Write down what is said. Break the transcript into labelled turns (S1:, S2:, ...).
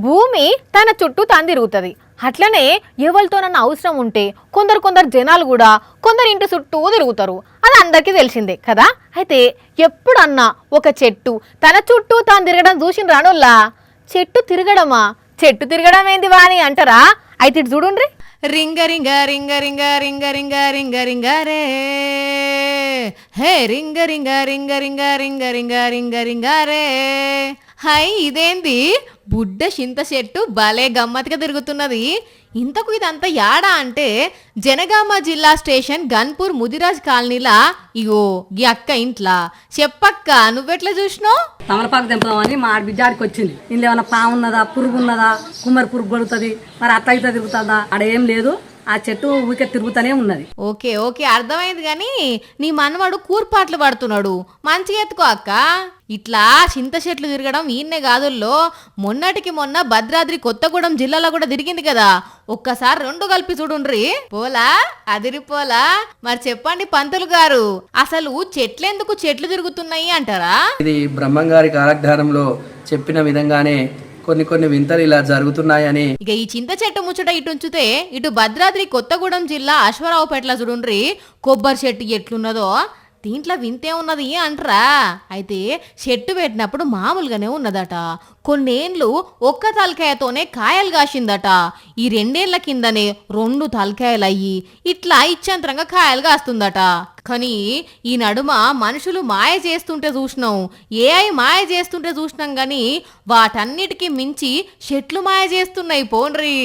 S1: భూమి తన చుట్టూ తాను తిరుగుతుంది. అట్లనే ఎవరితోనన్నా అవసరం ఉంటే కొందరు జనాలు కూడా కొందరు ఇంటి చుట్టూ తిరుగుతారు. అది అందరికీ తెలిసిందే కదా. అయితే ఎప్పుడన్నా ఒక చెట్టు తన చుట్టూ తాను తిరగడం చూసిన రానోళ్ళా? చెట్టు తిరగడమా? చెట్టు తిరగడం ఏంది వాని అంటారా? అయితే ఇటు చూడుండ్రి.
S2: రింగ రింగ రింగ రింగ రింగ రింగ రింగ రింగ రే హే రింగ రింగ రింగ రింగ రింగ రింగ రింగ రింగ రే. హై, ఇదేంది బుడ్డ చింత చెట్టు భలే గమ్మత్తుగా తిరుగుతున్నది. ఇంతకు ఇదంతా యాడా అంటే జనగామ జిల్లా స్టేషన్ గన్పూర్ ముదిరాజ్ కాలనీలా ఇగో ఈ అక్క ఇంట్లా. చెప్పక్క, నువ్వెట్లా చూసినావు?
S3: తమలపాకు తెంపుదామని మా బిడ్డాడికి వచ్చింది. ఇందులో ఏమైనా పాము ఉన్నదా, పురుగు ఉన్నదా, కుమ్మరి పురుగు పడుతుంది, మరి అట్లా ఇట్లా తిరుగుతుందా? ఆడ ఏం లేదు, ఆ చెట్టు ఊరికే తిరుగుతూనే ఉన్నది.
S2: ఓకే ఓకే, అర్థమైంది. కానీ నీ మనవాడు కూర్పాట్లు పడుతున్నాడు, మంచిగా ఎత్తుకో అక్క. ఇట్లా చింత చెట్లు తిరగడం ఈయన్నే కాదుల్లో, మొన్నటికి మొన్న భద్రాద్రి కొత్తగూడెం జిల్లాలో కూడా తిరిగింది కదా. ఒక్కసారి రెండు కలిపి చూడుండ్రి. పోలా అదిరిపోలా. మరి చెప్పండి పంతులు గారు, అసలు చెట్లెందుకు చెట్లు తిరుగుతున్నాయి అంటారా?
S4: ఇది బ్రహ్మంగారి కాలజ్ఞానంలో చెప్పిన విధంగానే కొన్ని వింతలు ఇలా జరుగుతున్నాయని.
S2: ఇక ఈ చింత చెట్టు ముచ్చట ఇటు ఉంచితే, ఇటు భద్రాద్రి కొత్తగూడెం జిల్లా అశ్వరావుపేటలో చూడుండ్రి కొబ్బరి చెట్టు ఎట్లున్నదో. దీంట్లో వింతే ఉన్నది అంటారా? అయితే చెట్టు పెట్టినప్పుడు మామూలుగానే ఉన్నదట. కొన్నేళ్ళు ఒక్క తలకాయతోనే కాయలు కాసిందట. ఈ 2 ఏళ్ల కిందనే 2 తలకాయలు అయ్యి ఇట్లా ఇచ్చంతరంగా కాయలు కాస్తుందట. కానీ ఈ నడుమ మనుషులు మాయ చేస్తుంటే చూసినాం, ఏఐ మాయ చేస్తుంటే చూసినాం. కానీ వాటన్నిటికీ మించి చెట్లు మాయ చేస్తున్నాయి పోండ్రి.